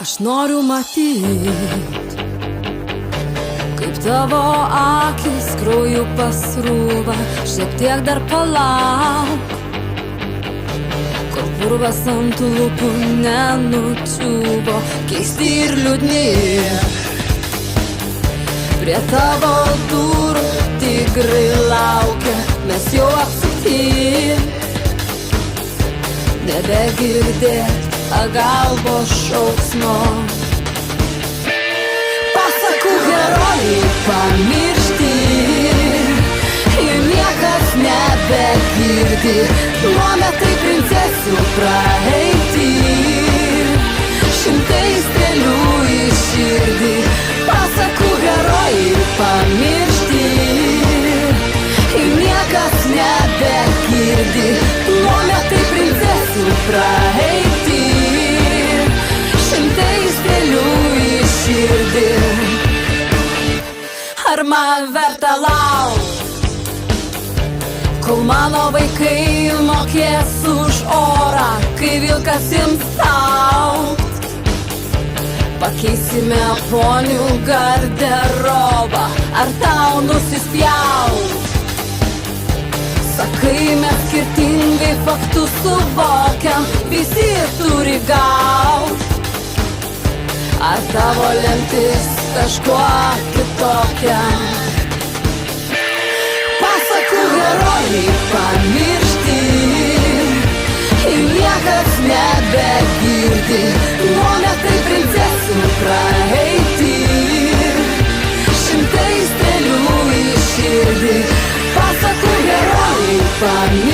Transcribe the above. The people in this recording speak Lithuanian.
Aš noriu matyti, kaip tavo akis krauju pasrūva. Šiek tiek dar palauk, kol purvas ant lūpų nenučiuvo. Keisti ir liūdni, prie tavo durų tigrai laukia. Mes jau apsupti, nebegirdėt pagalbos šauksmo. Pasakų herojai pamiršti, ir niekas nebegirdi. Nuometai princesių praeiti, šimtai strėlių į širdį. Pasakų herojai pamiršti, ir niekas nebegirdi. Nuometai princesių praeiti, šimtai strėlių į širdį. Ar man verta laukt, kol mano vaikai mokės už orą, kai vilkas ims staugt? Pakeisime ponių garderobą, ar tau nusispjaut? Sakai, mes skirtingai faktus suvokiam, visi turi gaut. Ar tavo lemtis kažkuo kitokia? Pasakų herojai pamiršti, ir niekas nebegirdi. Nuometai princesių praeiti, šimtai strėlių į širdį. Pasakų herojai pamiršti,